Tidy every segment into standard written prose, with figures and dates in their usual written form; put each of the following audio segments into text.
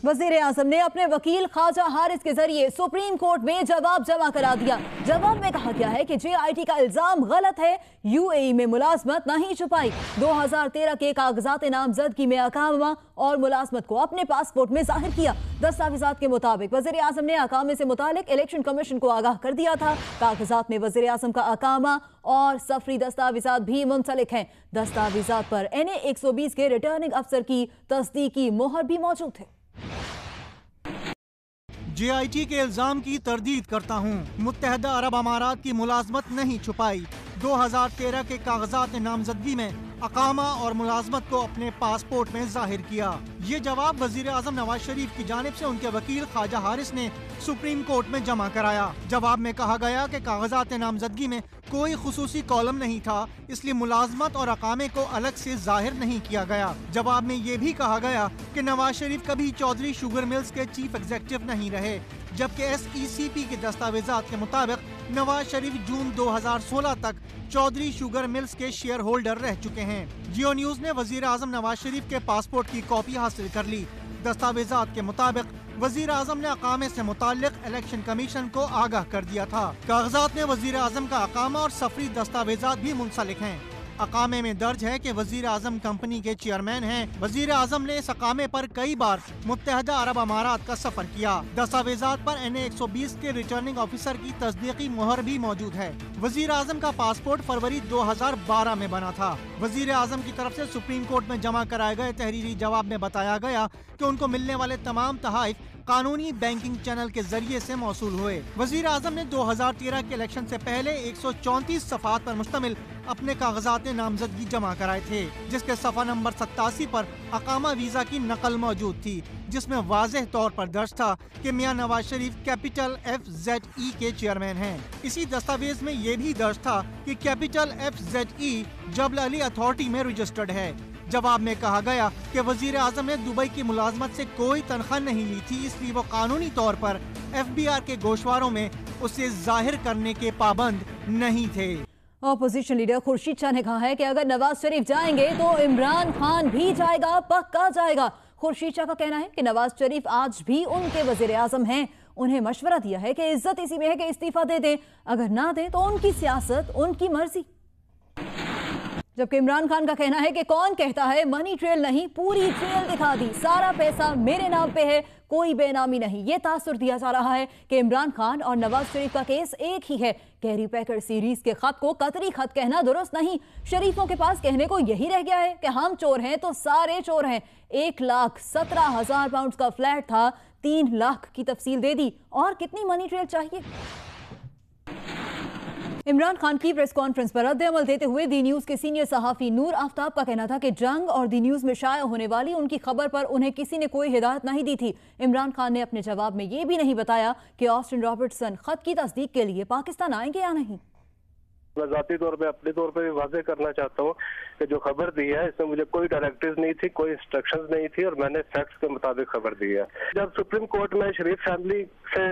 वजीर आजम ने अपने वकील ख्वाजा हारिस के जरिए सुप्रीम कोर्ट में जवाब जमा करा दिया। जवाब में कहा गया है कि JIT का इल्जाम गलत है, UAE में मुलाजमत नहीं छुपाई। 2013 के कागजात नामजदगी में अकामा और मुलाजमत को अपने पासपोर्ट में जाहिर किया। दस्तावेजात के मुताबिक वजीर आजम ने अकामे से मुतालिक इलेक्शन कमीशन को आगाह कर दिया था। कागजात में वजीर आजम का अकामा और सफरी दस्तावेजात भी मुंसलिक हैं। दस्तावेजात पर NA 120 के रिटर्निंग अफसर की तस्दीकी मोहर भी मौजूद है। JIT के इल्जाम की तरदीद करता हूँ। मुत्तहदा अरब अमारात की मुलाजमत नहीं छुपाई। 2013 के कागजात नामजदगी में अकामा और मुलाजमत को अपने पासपोर्ट में जाहिर किया। ये जवाब वजीर आजम नवाज शरीफ की जानिब से उनके वकील ख्वाजा हारिस ने सुप्रीम कोर्ट में जमा कराया। जवाब में कहा गया कि कागजात नामजदगी में कोई खुसूसी कॉलम नहीं था, इसलिए मुलाजमत और अकामे को अलग से जाहिर नहीं किया गया। जवाब में ये भी कहा गया कि नवाज शरीफ कभी चौधरी शुगर मिल्स के चीफ एग्जीक्यूटिव नहीं रहे, जबकि SECP के दस्तावेजात के मुताबिक नवाज शरीफ जून 2016 तक चौधरी शुगर मिल्स के शेयर होल्डर रह चुके हैं। जियो न्यूज ने वजीर आजम नवाज शरीफ के पासपोर्ट की कॉपी हासिल कर ली। दस्तावेजात के मुताबिक वजीर आजम ने अकामे से मुताल्लिक इलेक्शन कमीशन को आगाह कर दिया था। कागजात में वजीर आजम का अकामा और सफरी दस्तावेजात भी मुंसलिक हैं। अकामे में दर्ज है कि वजीर आजम कंपनी के चेयरमैन हैं। वजीर आजम ने इस अकामे पर कई बार मुत्तहदा अरब अमारात का सफर किया। दस्तावेजात पर NA 120 के रिटर्निंग ऑफिसर की तस्दीकी मोहर भी मौजूद है। वजीर आजम का पासपोर्ट फरवरी 2012 में बना था। वजीर आजम की तरफ से सुप्रीम कोर्ट में जमा कराए गए तहरीरी जवाब में बताया गया कि उनको मिलने वाले तमाम तहाइफ कानूनी बैंकिंग चैनल के जरिए से मौसूल हुए। वजीर आजम ने 2013 के इलेक्शन से पहले 134 सफ़ात पर मुश्तमिल अपने कागजात नामजदगी जमा कराए थे, जिसके सफ़ा नंबर 87 पर अकामा वीजा की नकल मौजूद थी, जिसमें वाज़ेह तौर पर दर्ज था कि मियां नवाज शरीफ कैपिटल FZE के चेयरमैन हैं। इसी दस्तावेज में ये भी दर्ज था कि कैपिटल FZE जबल अली अथॉरिटी में रजिस्टर्ड है। जवाब में कहा गया कि वजीर आजम ने दुबई की मुलाजमत से कोई तनख्वाह नहीं ली थी, इसलिए वो कानूनी तौर पर FBR के गोशवारों में उसे जाहिर करने के पाबंद नहीं थे। ऑपोजिशन लीडर खुर्शीद शाह ने कहा है कि अगर नवाज शरीफ जाएंगे तो इमरान खान भी जाएगा, पक्का जाएगा। खुर्शीद शाह का कहना है कि नवाज शरीफ आज भी उनके वजीर आजम हैं। उन्हें मशवरा दिया है कि इज्जत इसी में है कि इस्तीफा दे दें, अगर ना दें तो उनकी सियासत, उनकी मर्जी। जबकि इमरान खान का कहना है कि कौन कहता है मनी ट्रेल नहीं, पूरी ट्रेल दिखा दी, सारा पैसा मेरे नाम पे है, कोई बेनामी नहीं। ये तासुर दिया जा रहा है कि इमरान खान और नवाज शरीफ का केस एक ही है। कैरी पैकर सीरीज के खत को कतरी खत कहना दुरुस्त नहीं। शरीफों के पास कहने को यही रह गया है कि हम चोर हैं तो सारे चोर हैं। 1,17,000 पाउंड का फ्लैट था, 3 लाख की तफसील दे दी, और कितनी मनी ट्रेल चाहिए। इमरान खान की प्रेस कॉन्फ्रेंस पर रद्द-ए-अमल देते हुए दी न्यूज़ के सीनियर सहाफ़ी नूर आफ्ताब का कहना था कि जंग और दी न्यूज़ में शाया होने वाली उनकी खबर पर उन्हें किसी ने कोई हिदायत नहीं दी थी। इमरान खान ने अपने जवाब में ये भी नहीं बताया कि ऑस्टिन रॉबर्टसन खत की तस्दीक के लिए पाकिस्तान आएंगे या नहीं। मैं ज़ाती तौर पे अपने तौर पे वाज़ेह करना चाहता हूँ कि जो खबर दी है इसमें मुझे कोई डायरेक्टिव नहीं थी, कोई इंस्ट्रक्शंस नहीं थी, और मैंने फैक्ट्स के मुताबिक खबर दी है। जब सुप्रीम कोर्ट में शरीफ फैमिली से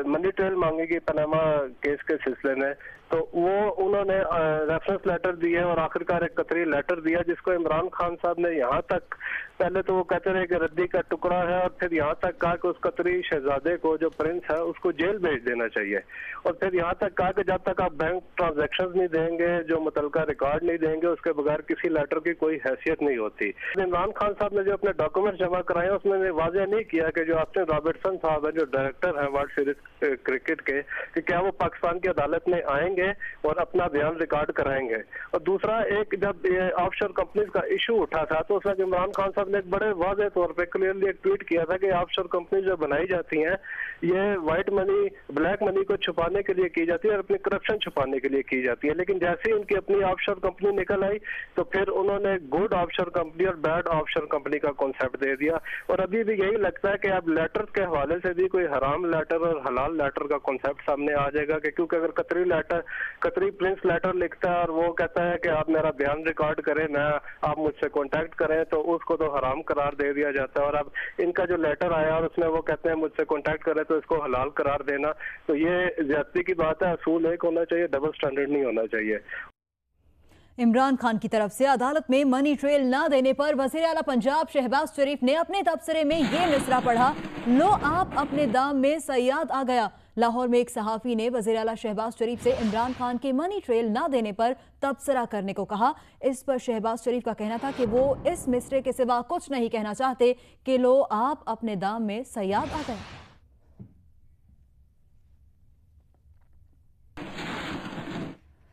मनी ट्रेल मांगेगी पनामा केस के सिलसिले में, तो वो उन्होंने रेफरेंस लेटर दी है और आखिरकार एक कतरी लेटर दिया, जिसको इमरान खान साहब ने यहाँ तक, पहले तो वो कहते रहे कि रद्दी का टुकड़ा है, और फिर यहाँ तक कहा कि उस कतरी शहजादे को, जो प्रिंस है, उसको जेल भेज देना चाहिए, और फिर यहाँ तक कहा कि जब तक आप बैंक ट्रांजैक्शंस नहीं देंगे, जो मुतलका रिकॉर्ड नहीं देंगे, उसके बगैर किसी लेटर की कोई हैसियत नहीं होती। इमरान खान साहब ने जो अपने डॉक्यूमेंट जमा कराए उसमें वाज़ेह नहीं किया कि जो ऑस्टिन रॉबर्टसन साहब है, जो डायरेक्टर है वर्ल्ड सीरीज क्रिकेट के, कि क्या वो पाकिस्तान की अदालत में आएंगे और अपना बयान रिकॉर्ड कराएंगे। और दूसरा, एक जब ये ऑफशोर कंपनीज का इशू उठा था तो उस वक्त इमरान खान साहब ने एक बड़े वाज़ेह तौर पे क्लियरली एक ट्वीट किया था कि ऑफशोर कंपनी जो बनाई जाती हैं ये व्हाइट मनी, ब्लैक मनी को छुपाने के लिए की जाती है और अपनी करप्शन छुपाने के लिए की जाती है। लेकिन जैसे ही उनकी अपनी ऑफशोर कंपनी निकल आई तो फिर उन्होंने गुड ऑफशोर कंपनी और बैड ऑफशोर कंपनी का कॉन्सेप्ट दे दिया। और अभी भी यही लगता है कि अब लेटर के हवाले से भी कोई हराम लेटर और हलाल लेटर का कॉन्सेप्ट सामने आ जाएगा, कि क्योंकि अगर कतरी प्रिंस लेटर लिखता है और वो कहता है कि आप मेरा बयान रिकॉर्ड करें, आप मुझसे कांटेक्ट करें, तो उसको तो हराम करार दे दिया जाता है। और अब इनका जो लेटर आया और उसमें वो कहते हैं मुझसे कांटेक्ट करें तो इसको हलाल करार देना, तो ये ज्यादती की बात है। असूल एक होना चाहिए, डबल स्टैंडर्ड नहीं होना चाहिए। इमरान खान की तरफ से अदालत में मनी ट्रेल न देने पर वज़ीर आला पंजाब शहबाज शरीफ ने अपने तबसरे में ये मिसरा पढ़ा, लो आप अपने दाम में सयाद आ गया। लाहौर में एक सहाफ़ी ने वज़ीर आला शहबाज शरीफ से इमरान खान के मनी ट्रेल न देने पर तबसरा करने को कहा। इस पर शहबाज शरीफ का कहना था कि वो इस मिसरे के सिवा कुछ नहीं कहना चाहते कि लो आप अपने दाम में सयाद आ गए।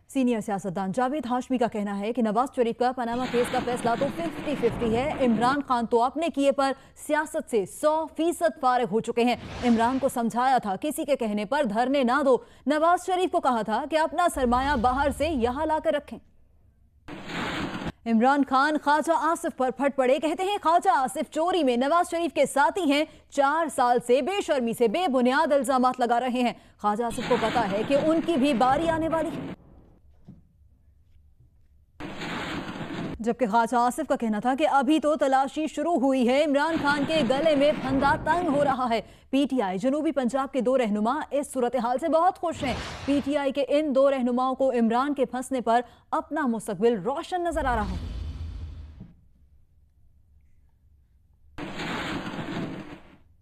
सीनियर सियासतदान जावेद हाशमी का कहना है कि नवाज शरीफ का पनामा केस का फैसला तो 50-50 है। इमरान खान तो अपने किए पर सियासत से 100% फारिग हो चुके हैं। इमरान को समझाया था किसी के कहने पर धरने ना दो। नवाज शरीफ को कहा था कि अपना सरमाया बाहर से यहां लाकर रखें। इमरान खान ख्वाजा आसिफ पर फट पड़े, कहते हैं ख्वाजा आसिफ चोरी में नवाज शरीफ के साथी हैं। 4 साल से बेशर्मी से बेबुनियाद इल्जामात लगा रहे हैं। ख्वाजा आसिफ को पता है कि उनकी भी बारी आने वाली है। जबकि ख्वाजा आसिफ का कहना था कि अभी तो तलाशी शुरू हुई है। इमरान खान के गले में फंदा तंग हो रहा है। पीटीआई जनूबी पंजाब के 2 रहनुमा इस सूरत हाल से बहुत खुश हैं। पीटीआई के इन 2 रहनुमाओं को इमरान के फंसने पर अपना मुस्तकबिल रोशन नजर आ रहा है।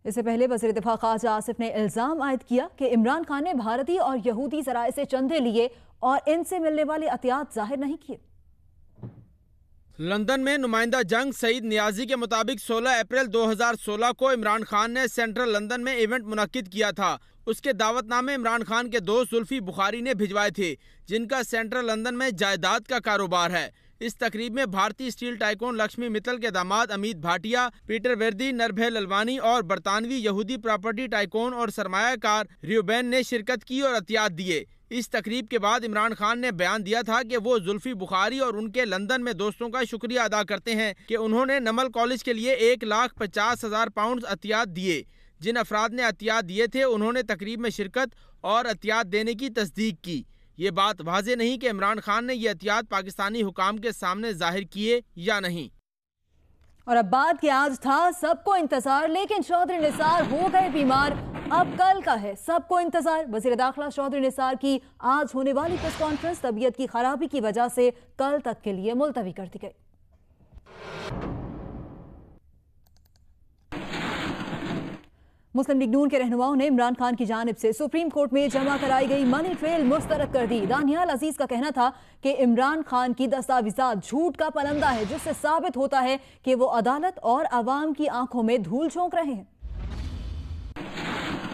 इससे पहले वज़ीर दिफा ख्वाजा आसिफ ने इल्जाम आयद किया कि इमरान खान ने भारतीय और यहूदी ज़राए से चंदे लिए और इनसे मिलने वाले अतियात जाहिर नहीं किए। लंदन में नुमाइंदा जंग सईद नियाजी के मुताबिक 16 अप्रैल 2016 को इमरान खान ने सेंट्रल लंदन में इवेंट मुनक्किद किया था। उसके दावतनामे इमरान खान के दोस्त जुल्फी बुखारी ने भिजवाए थे, जिनका सेंट्रल लंदन में जायदाद का कारोबार है। इस तकरीब में भारतीय स्टील टाइकून लक्ष्मी मित्तल के दामाद अमित भाटिया, पीटर वर्दी, नरभय ललवानी और बरतानवी यहूदी प्रॉपर्टी टाइकून और सरमायाकार रियोबेन ने शिरकत की और अतियात दिए। इस तकरीब के बाद इमरान खान ने बयान दिया था कि वो जुल्फी बुखारी और उनके लंदन में दोस्तों का शुक्रिया अदा करते हैं कि उन्होंने नमल कॉलेज के लिए 1,50,000 पाउंड अतियात दिए। जिन अफराद ने अतियात दिए थे उन्होंने तकरीब में शिरकत और अतियात देने की तस्दीक की। ये बात वाज़े नहीं कि इमरान खान ने ये अतियात पाकिस्तानी हुकाम के सामने जाहिर किए या नहीं। और अब बात कि आज था सबको इंतजार, लेकिन चौधरी निसार हो गए बीमार। अब कल का है सबको इंतजार। वज़ीर दाखिला चौधरी निसार की आज होने वाली प्रेस कॉन्फ्रेंस तबीयत की खराबी की वजह से कल तक के लिए मुलतवी कर दी गई। मुस्लिम लीग नून के रहनुमाओं ने इमरान खान की जानिब से सुप्रीम कोर्ट में जमा कराई गई मनी ट्रेल मुस्तरद कर दी। दानियाल अजीज का कहना था कि इमरान खान की दस्तावेजात झूठ का पलंदा है, जिससे साबित होता है कि वो अदालत और अवाम की आंखों में धूल झोंक रहे हैं।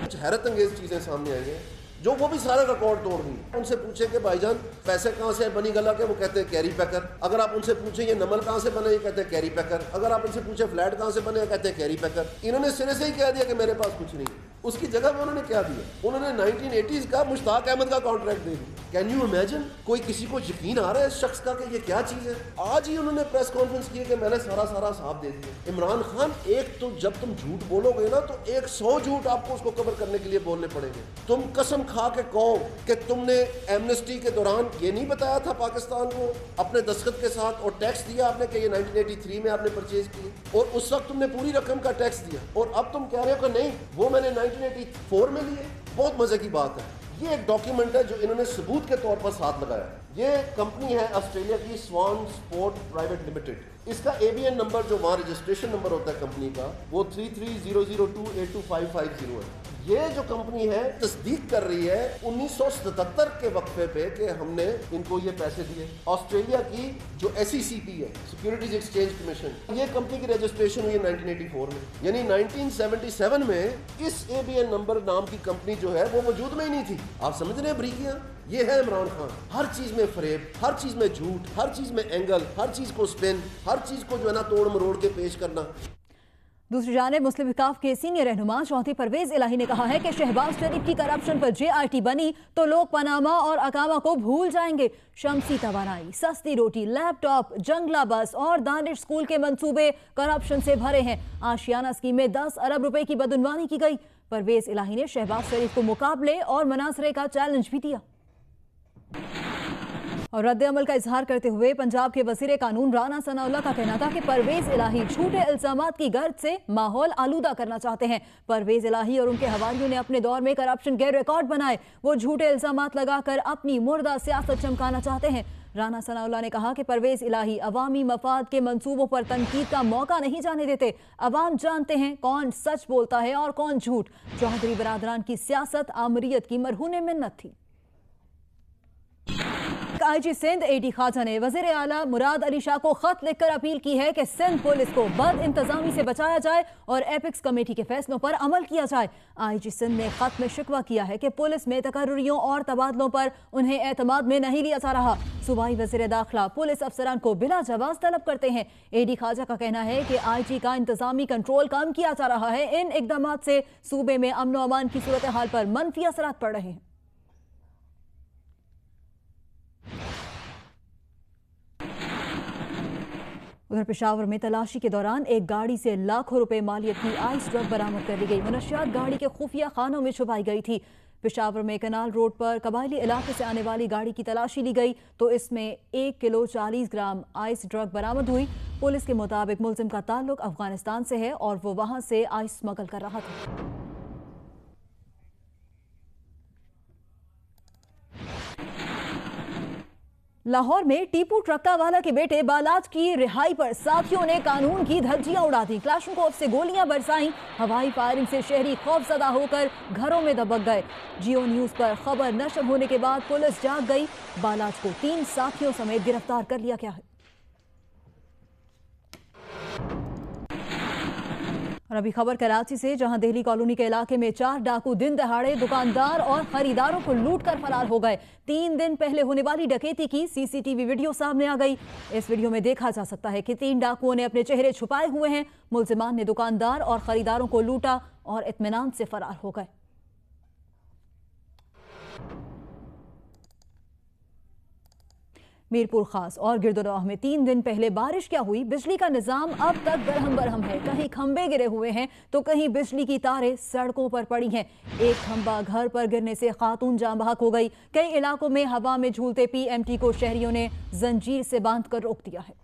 कुछ हैरत अंगेज चीजें सामने आई हैं जो वो भी सारा रिकॉर्ड तोड़ दी। उनसे पूछे कि भाईजान पैसे कहाँ से बनी गला के, वो कहते हैं कैरी पैकर। अगर आप उनसे पूछे ये नमल कहाँ से बने, ये कहते हैं कैरी पैकर। अगर आप उनसे पूछे फ्लैट कहाँ से बने, कहते हैं कैरी पैकर। इन्होंने सिरे से ही कह दिया कि मेरे पास कुछ नहीं है। उसकी जगह में उन्होंने क्या दिया, उन्होंने 1980s का मुश्ताक अहमद का कॉन्ट्रैक्ट दे दिया। Can you imagine? कोई किसी को यकीन आ रहा है इस शख्स का कि ये क्या चीज है? आज ही उन्होंने प्रेस कॉन्फ्रेंस की कि मैंने सारा साफ दे दिया। इमरान खान, एक तो जब तुम झूठ बोलोगे ना तो 100 झूठ आपको उसको कवर करने के लिए बोलने पड़ेंगे। तुम कसम खा के कहो कि तुमने एमनेस्टी के दौरान ये नहीं बताया था पाकिस्तान को अपने दस्तखत के साथ, और टैक्स दिया आपने कि ये 1983 में आपने परचेज की, और उस वक्त तुमने पूरी रकम का टैक्स दिया, और अब तुम कह रहे हो कि नहीं वो मैंने 1984 में लिए। बहुत मजे की बात है। ये एक डॉक्यूमेंट है जो इन्होंने सबूत के तौर पर साथ लगाया। ये कंपनी है ऑस्ट्रेलिया की स्वान स्पोर्ट प्राइवेट लिमिटेड। इसका ABN नंबर जो वहाँ रजिस्ट्रेशन नंबर होता है कंपनी का, वो 3300282550 है। ये जो कंपनी है तस्दीक कर रही है 1977 के वक्फे पे कि हमने इनको ये पैसे दिए। ऑस्ट्रेलिया की जो SECP है, सिक्योरिटीज एक्सचेंज कमीशन, ये कंपनी की रजिस्ट्रेशन हुई 1984 में, यानी 1977 में इस ABN नंबर नाम की कंपनी जो है वो वजूद में ही नहीं थी। आप समझ रहे हैं बरीकियां? ये है इमरान खान। हर चीज में फरेब, हर चीज में झूठ, हर चीज में एंगल, हर चीज को स्पिन, हर चीज को जो है ना तोड़ मरोड़ के पेश करना। दूसरी जानिब मुस्लिम विकाफ के सीनियर रहनुमा चौधरी परवेज इलाही ने कहा है कि शहबाज शरीफ की करप्शन पर JIT बनी तो लोग पनामा और अकामा को भूल जाएंगे। शमसी तवानाई, सस्ती रोटी, लैपटॉप, जंगला बस और दानिश स्कूल के मंसूबे करप्शन से भरे हैं। आशियाना स्कीम में 10 अरब रुपए की बदउनवानी की गई। परवेज इलाही ने शहबाज शरीफ को मुकाबले और मनासरे का चैलेंज भी दिया। और रद्द अमल का इजहार करते हुए पंजाब के वजीर कानून राना सनाउल्लाह का कहना था कि परवेज इलाही झूठे इल्जामात की गर्द से माहौल आलूदा करना चाहते हैं। परवेज इलाही और उनके हवारियों ने अपने दौर में करप्शन के रिकॉर्ड बनाए। वो झूठे इल्जामात लगाकर अपनी मुर्दा सियासत चमकाना चाहते हैं। राना सनाउल्लाह ने कहा कि परवेज इलाही अवामी मफाद के मंसूबों पर तनकीद का मौका नहीं जाने देते। अवाम जानते हैं कौन सच बोलता है और कौन झूठ। चौधरी बरादरान की सियासत आमरीयत की मरहून मिन्नत थी। आईजी सिंध एडी खाजा ने वजीर आला मुराद अली शाह को खत लिखकर अपील की है कि सिंध पुलिस को बद इंतजामी से बचाया जाए और एपिक्स कमेटी के फैसलों पर अमल किया जाए। आईजी सिंध ने खत में शिकवा किया है कि पुलिस में तकर्रुरियों और तबादलों पर उन्हें एतमाद में नहीं लिया जा रहा। सूबाई वजीर दाखिला पुलिस अफसरान को बिला जवाब तलब करते हैं। एडी खाजा का कहना है कि आईजी का इंतजामी कंट्रोल कम किया जा रहा है। इन इकदाम से सूबे में अमन व अमान की सूरत हाल पर मनफी असरात पड़ रहे हैं। उधर पेशावर में तलाशी के दौरान एक गाड़ी से लाखों रुपए मालियत की आइस ड्रग बरामद कर ली गई। मुनशियात गाड़ी के खुफिया खानों में छुपाई गई थी। पेशावर में कनाल रोड पर कबायली इलाके से आने वाली गाड़ी की तलाशी ली गई तो इसमें 1 किलो 40 ग्राम आइस ड्रग बरामद हुई। पुलिस के मुताबिक मुलजिम का ताल्लुक अफगानिस्तान से है और वो वहां से आइस स्मगल कर रहा था। लाहौर में टीपू ट्रक्का वाला के बेटे बालाज की रिहाई पर साथियों ने कानून की धज्जियां उड़ा दी। क्लाशनकोव से गोलियां बरसाईं। हवाई फायरिंग से शहरी खौफजदा होकर घरों में दबक गए। जियो न्यूज पर खबर नशर होने के बाद पुलिस जाग गई। बालाज को 3 साथियों समेत गिरफ्तार कर लिया गया है। और अभी खबर कराची से, जहां दिल्ली कॉलोनी के इलाके में 4 डाकू दिन दहाड़े दुकानदार और खरीदारों को लूटकर फरार हो गए। 3 दिन पहले होने वाली डकैती की सीसीटीवी वीडियो सामने आ गई। इस वीडियो में देखा जा सकता है कि 3 डाकुओं ने अपने चेहरे छुपाए हुए हैं। मुलजिमान ने दुकानदार और खरीदारों को लूटा और इत्मीनान से फरार हो गए। मीरपुर खास और गिरदोनवाह में 3 दिन पहले बारिश क्या हुई। बिजली का निजाम अब तक बरहम बरहम है। कहीं खंबे गिरे हुए हैं तो कहीं बिजली की तारें सड़कों पर पड़ी हैं। एक खंबा घर पर गिरने से खातून जान बहक हो गई। कई इलाकों में हवा में झूलते पीएमटी को शहरियों ने जंजीर से बांधकर रोक दिया है।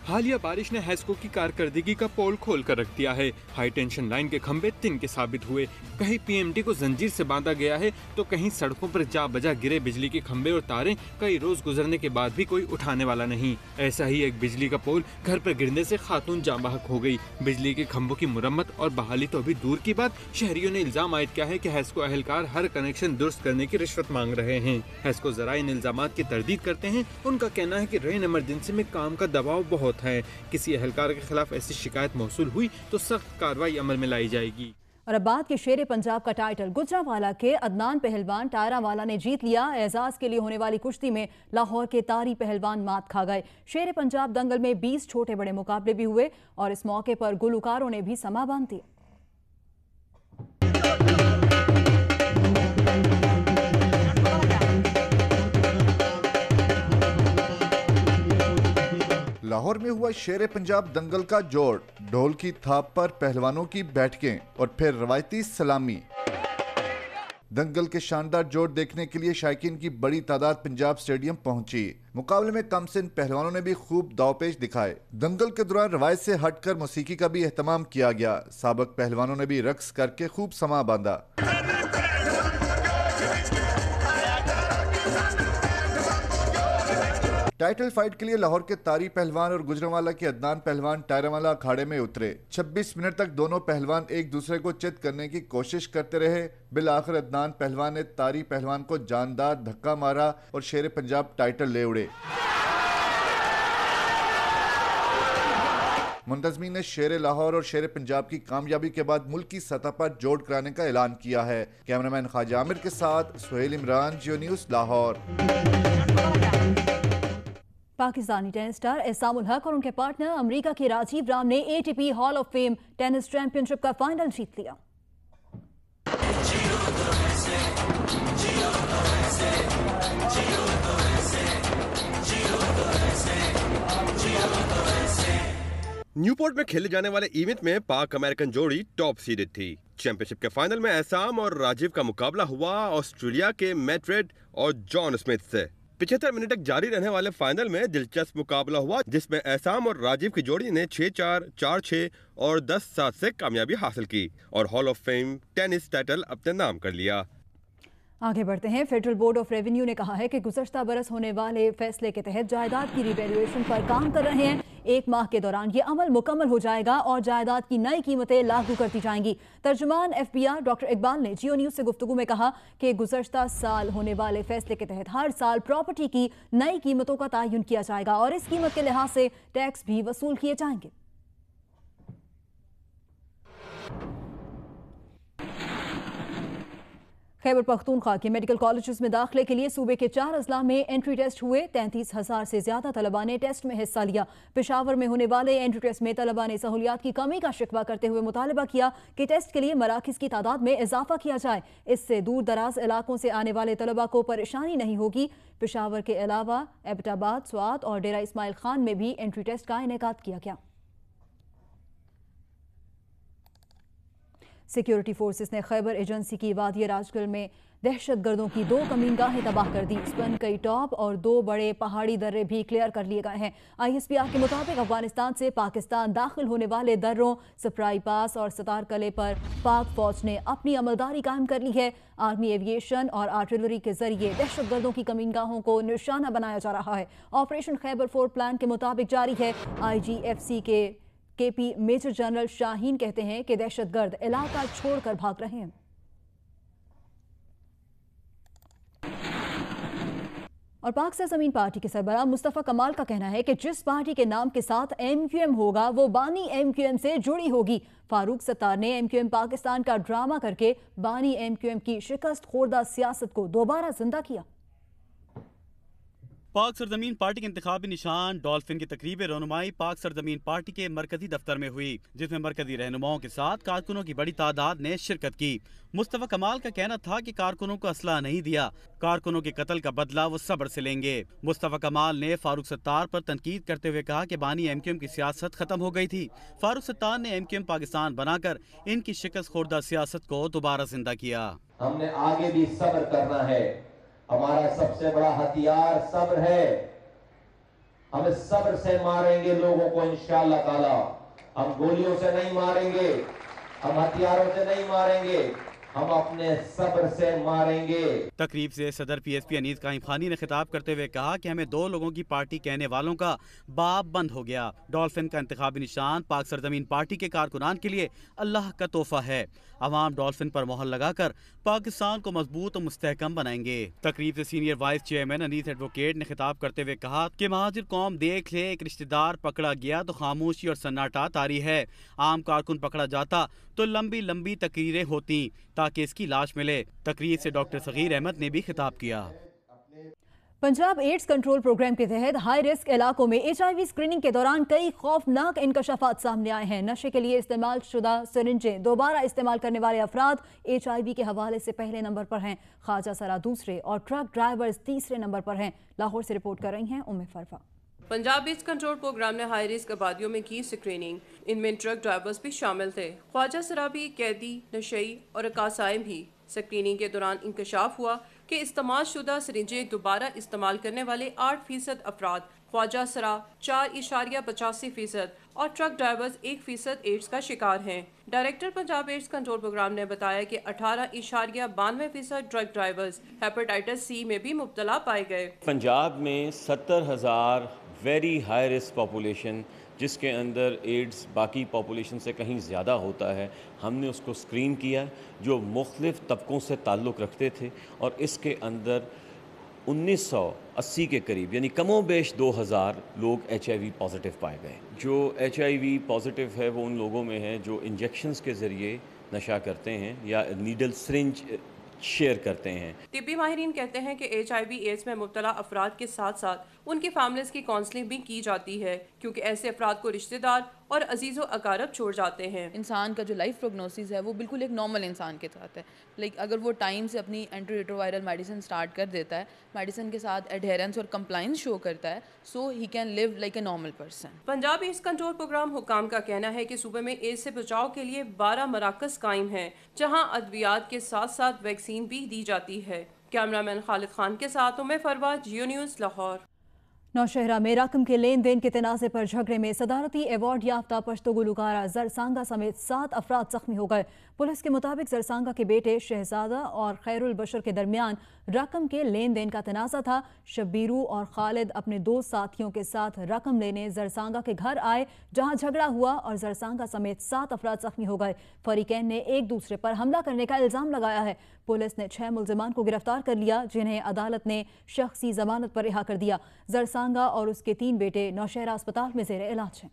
हालिया बारिश ने हैस्को की कारकर्दगी का पोल खोल कर रख दिया है। हाई टेंशन लाइन के खंभे तिनके साबित हुए। कहीं पीएमटी को जंजीर से बांधा गया है तो कहीं सड़कों पर जा बजा गिरे बिजली के खंभे और तारें कई रोज गुजरने के बाद भी कोई उठाने वाला नहीं। ऐसा ही एक बिजली का पोल घर पर गिरने से खातून जान बहक हो गई। बिजली के खंभों की मुरम्मत और बहाली तो अभी दूर की बात, शहरियों ने इल्जाम आयद किया है कि हैस्को अहलकार हर कनेक्शन दुरुस्त करने की रिश्वत मांग रहे हैं। हैस्को जरा इन इल्जामात की तरदीद करते हैं। उनका कहना है कि रेन इमरजेंसी में काम का दबाव बहुत है। किसी अहलकार के खिलाफ ऐसी शिकायत मौसूल हुई तो सख्त कार्रवाई अमल में लाई जाएगी। और अब बात के शेर पंजाब का टाइटल गुजरांवाला के अदनान पहलवान टायरावाला ने जीत लिया। एजाज के लिए होने वाली कुश्ती में लाहौर के तारी पहलवान मात खा गए। शेर पंजाब दंगल में 20 छोटे बड़े मुकाबले भी हुए और इस मौके पर गुलकारों ने भी समा बांध दिया। लाहौर में हुआ शेर पंजाब दंगल का जोड़, ढोल की थाप पर पहलवानों की बैठकें और फिर रवायती सलामी। दंगल के शानदार जोड़ देखने के लिए शायकीन की बड़ी तादाद पंजाब स्टेडियम पहुंची। मुकाबले में कमसिन पहलवानों ने भी खूब दावपेच दिखाए। दंगल के दौरान रवायत से हटकर मौसीकी का भी एहतमाम किया गया। साबिक पहलवानों ने भी रक्स करके खूब समा बांधा। टाइटल फाइट के लिए लाहौर के तारी पहलवान और गुजरांवाला के अदनान पहलवान टायरावाला अखाड़े में उतरे। 26 मिनट तक दोनों पहलवान एक दूसरे को चित करने की कोशिश करते रहे। बिलाखिर अदनान पहलवान ने तारी पहलवान को जानदार धक्का मारा और शेर पंजाब टाइटल ले उड़े। मुंतजमीन ने शेर लाहौर और शेर पंजाब की कामयाबी के बाद मुल्की सतह पर जोड़ कराने का ऐलान किया है। कैमरामैन ख्वाजा आमिर के साथ Suhail Imran, Geo news Lahore. Pakistani tennis star Ehsan ul हक और उनके पार्टनर अमेरिका के राजीव राम ने ATP hall of fame tennis championship का फाइनल जीत लिया। न्यूपोर्ट में खेले जाने वाले इवेंट में पाक अमेरिकन जोड़ी टॉप सीडेड थी। चैंपियनशिप के फाइनल में एहसान और राजीव का मुकाबला हुआ ऑस्ट्रेलिया के मैट रेड और जॉन स्मिथ से। 75 मिनट तक जारी रहने वाले फाइनल में दिलचस्प मुकाबला हुआ जिसमें एहसान और राजीव की जोड़ी ने 6-4, 4-6 और 10-7 से कामयाबी हासिल की और hall of fame tennis title अपने नाम कर लिया। आगे बढ़ते हैं। फेडरल बोर्ड ऑफ रेवेन्यू ने कहा है कि गुज़श्ता बरस होने वाले फैसले के तहत जायदाद की रिवैल्यूएशन पर काम कर रहे हैं। 1 माह के दौरान ये अमल मुकम्मल हो जाएगा और जायदाद की नई कीमतें लागू कर दी जाएंगी। तर्जुमान FBR डॉक्टर इकबाल ने जियो न्यूज़ से गुफ्तगू में कहा कि गुज़श्ता साल होने वाले फैसले के तहत हर साल प्रॉपर्टी की नई कीमतों का तयन किया जाएगा और इस कीमत के लिहाज से टैक्स भी वसूल किए जाएंगे। खैबर पख्तूनख्वा के मेडिकल कॉलेजेस में दाखिले के लिए सूबे के 4 अजला में एंट्री टेस्ट हुए। 33,000 से ज्यादा तलबा ने टेस्ट में हिस्सा लिया। पेशावर में होने वाले एंट्री टेस्ट में तलबा ने सहूलियात की कमी का शिकवा करते हुए मुतालबा किया कि टेस्ट के लिए मराकिज की तादाद में इजाफा किया जाए। इससे दूर दराज इलाकों से आने वाले तलबा को परेशानी नहीं होगी। पेशावर के अलावा एबटाबाद, स्वात और डेरा इस्माइल खान में भी एंट्री टेस्ट का इनेकाद किया गया। सिक्योरिटी फोर्सेस ने खैबर एजेंसी की वादिया राजगढ़ में दहशतगर्दों की 2 कमीनगाहें तबाह कर दी। स्पनकई टॉप और 2 बड़े पहाड़ी दर्रे भी क्लियर कर लिए गए हैं। ISPR के मुताबिक अफगानिस्तान से पाकिस्तान दाखिल होने वाले दर्रों सप्राई पास और सतार कले पर पाक फौज ने अपनी अमलदारी कायम कर ली है। आर्मी एविएशन और आर्टिलरी के जरिए दहशतगर्दों की कमीनगाहों को निशाना बनाया जा रहा है। ऑपरेशन खैबर 4 प्लान के मुताबिक जारी है। IGFC के KP मेजर जनरल शाहीन कहते हैं कि दहशतगर्द इलाका छोड़कर भाग रहे हैं। और पाक सरजमीन पार्टी के सरबराह मुस्तफ़ा कमाल का कहना है कि जिस पार्टी के नाम के साथ MQM होगा वो बानी MQM से जुड़ी होगी। फारूक सत्तार ने MQM पाकिस्तान का ड्रामा करके बानी MQM की शिकस्त खोरदा सियासत को दोबारा जिंदा किया। पाक सरजमीन पार्टी के इंतखाबी निशान डॉल्फिन की तकरीब रहनुमाई पाक सरजमीन पार्टी के मरकजी दफ्तर में हुई, जिसमें मरकजी रहनुमाओं के साथ कारकुनों की बड़ी तादाद ने शिरकत की। मुस्तफ़ा कमाल का कहना था कि कारकुनों को असला नहीं दिया, कारकुनों के कत्ल का बदला वो सब्र से लेंगे। मुस्तफ़ा कमाल ने फारूक सत्तार पर तनकीद करते हुए कहा कि बानी MQM की सियासत खत्म हो गई थी। फारूक सत्तार ने MQM पाकिस्तान बनाकर इनकी शिकस्त खोरदा सियासत को दोबारा जिंदा किया। हमने आगे भी सब्र करना है, हमारा सबसे बड़ा हथियार सब्र है। हम सब्र से मारेंगे लोगों को इंशाअल्लाह ताला। हम गोलियों से नहीं मारेंगे, हम हथियारों से नहीं मारेंगे, हम अपने सब्र से मारेंगे। तकरीब से सदर PSP अनीस काइम खानी ने खिताब करते हुए कहा कि हमें 2 लोगों की पार्टी कहने वालों का बाब बंद हो गया। डॉल्फिन का इंतखाबी निशान पाक सरजमीन पार्टी के कारकुनान के लिए अल्लाह का तोहफा है। अवाम डॉल्फिन पर मोहर लगाकर पाकिस्तान को मजबूत और मुस्तहकम बनाएंगे। तकरीब से senior vice chairman Anees advocate ने खिताब करते हुए कहा कि महाजिर कौम देख ले, एक रिश्तेदार पकड़ा गया तो खामोशी और सन्नाटा तारी है। आम कारकुन पकड़ा जाता तो लंबी लंबी तकरीरें होती ताकि इसकी लाश मिले। तकरीर से डॉक्टर सगीर अहमद ने भी खिताब किया। पंजाब एड्स कंट्रोल प्रोग्राम के तहत हाई रिस्क इलाकों में HIV स्क्रीनिंग के दौरान कई खौफनाक इंकशाफात सामने आए हैं। नशे के लिए इस्तेमाल शुदा सिरिंजें दोबारा इस्तेमाल करने वाले अफराद HIV के हवाले से पहले नंबर पर हैं। ख्वाजा सरा दूसरे और ट्रक ड्राइवर्स तीसरे नंबर पर हैं। लाहौर से रिपोर्ट कर रही हैं उम्मे फरफा। पंजाब एड्स कंट्रोल प्रोग्राम ने हाई रिस्क आबादियों में की स्क्रीनिंग। इनमें ट्रक ड्राइवर्स भी शामिल थे। ख्वाजा सराबी, कैदी, नशई और अकासाए भी। स्क्रीनिंग के दौरान इंकशाफ हुआ कि इस्तेमाल शुदा सिरिंजें दोबारा इस्तेमाल करने वाले 8% अफराद, ख्वाजा सरा 4.85% और ट्रक ड्राइवर्स 1% एड्स का शिकार हैं। Director Punjab AIDS control programme ने बताया कि 18.92% ट्रक ड्राइवर्स हेपेटाइटिस C में भी मुब्तला पाए गए। पंजाब में 70,000 वेरी हाई रिस्क पॉपुलेशन, जिसके अंदर एड्स बाकी पॉपुलेशन से कहीं ज़्यादा होता है, हमने उसको स्क्रीन किया जो मुख्तलिफ़ तबकों से ताल्लुक़ रखते थे और इसके अंदर 1980 के करीब यानी कमोबेश 2000 लोग HIV पॉजिटिव पाए गए। जो HIV पॉजिटिव है वो उन लोगों में है जो इंजेक्शंस के ज़रिए नशा करते हैं या नीडल सिरिंज शेयर करते हैं। तिब्बी माहिरीन कहते हैं कि HIV एड्स में मुब्तला अफराद के साथ साथ उनकी फैमिलीज की काउंसलिंग भी की जाती है, क्योंकि ऐसे अफराद को रिश्तेदार और अजीज़ो अकारब छोड़ जाते हैं। इंसान का जो लाइफ प्रोग्नोसिस है वो बिल्कुल एक नॉर्मल इंसान के साथ है। लाइक अगर वो टाइम से अपनी एंटीरिट्रोवायरल मेडिसिन स्टार्ट कर देता है, मेडिसिन के साथ एडहेरेंस और कंप्लाइंस शो करता है, so he can live like a normal person. Punjab AIDS control programme हुकाम का कहना है कि सूबे में एड्स से बचाव के लिए 12 मराकज़ कायम हैं, जहाँ अद्वियात के साथ साथ वैक्सीन भी दी जाती है। कैमरामैन खालिद खान के साथ उम्मे फरवा, जियो न्यूज़, लाहौर। नौशहरा में रकम के लेन देन के तनाज़े पर झगड़े में सदारती अवार्ड याफ्ता पश्तो गुलकारा जरसांगा समेत 7 अफराद जख्मी हो गए। पुलिस के मुताबिक जरसांगा के बेटे शहजादा और खैरुल बशर के दरमियान रकम के लेन देन का तनाज़ा था। शब्बीरू और खालिद अपने 2 साथियों के साथ रकम लेने जरसांगा के घर आए, जहां झगड़ा हुआ और जरसांगा समेत 7 अफराद जख्मी हो गए। फरीकैन ने एक दूसरे पर हमला करने का इल्जाम लगाया है। पुलिस ने 6 मुल्जिमान को गिरफ्तार कर लिया, जिन्हें अदालत ने शख्सी जमानत पर रिहा कर दिया। जरसांगा और उसके 3 बेटे नौशहरा अस्पताल में ज़ेरे इलाज हैं।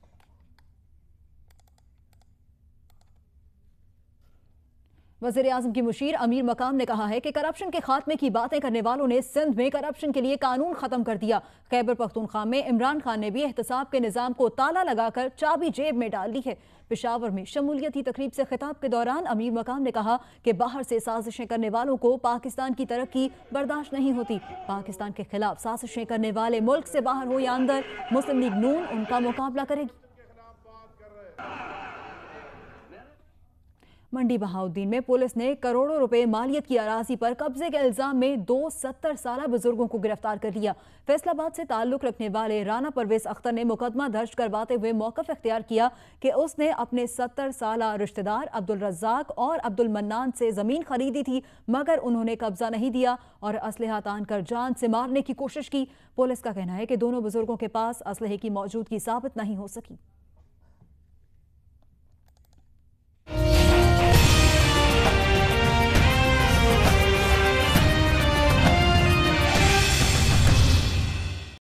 वज़ीर-ए-आज़म की मुशीर अमीर मकाम ने कहा है कि करप्शन के खात्मे की बातें करने वालों ने सिंध में करप्शन के लिए कानून खत्म कर दिया। खैबर पख्तूनख्वा में इमरान खान ने भी एहतसाब के निज़ाम को ताला लगाकर चाबी जेब में डाल ली है। पेशावर में शमूलियती तकरीब से खिताब के दौरान अमीर मकाम ने कहा कि बाहर से साजिशें करने वालों को पाकिस्तान की तरक्की बर्दाश्त नहीं होती। पाकिस्तान के खिलाफ साजिशें करने वाले मुल्क से बाहर हो या अंदर, मुस्लिम लीग नून उनका मुकाबला करेगी। मंडी बहाउद्दीन में पुलिस ने करोड़ों रुपए मालियत की अराजी पर कब्जे के इल्जाम में 2 70 साला बुजुर्गों को गिरफ्तार कर लिया। फैसलाबाद से ताल्लुक रखने वाले राना परवेज अख्तर ने मुकदमा दर्ज करवाते हुए मौक़िफ़ इख्तियार किया कि उसने अपने 70 साला रिश्तेदार अब्दुल रज़्ज़ाक और अब्दुल मन्नान से ज़मीन खरीदी थी, मगर उन्होंने कब्जा नहीं दिया और असलहा तान कर जान से मारने की कोशिश की। पुलिस का कहना है कि दोनों बुजुर्गों के पास असलहे की मौजूदगी साबित नहीं हो सकी।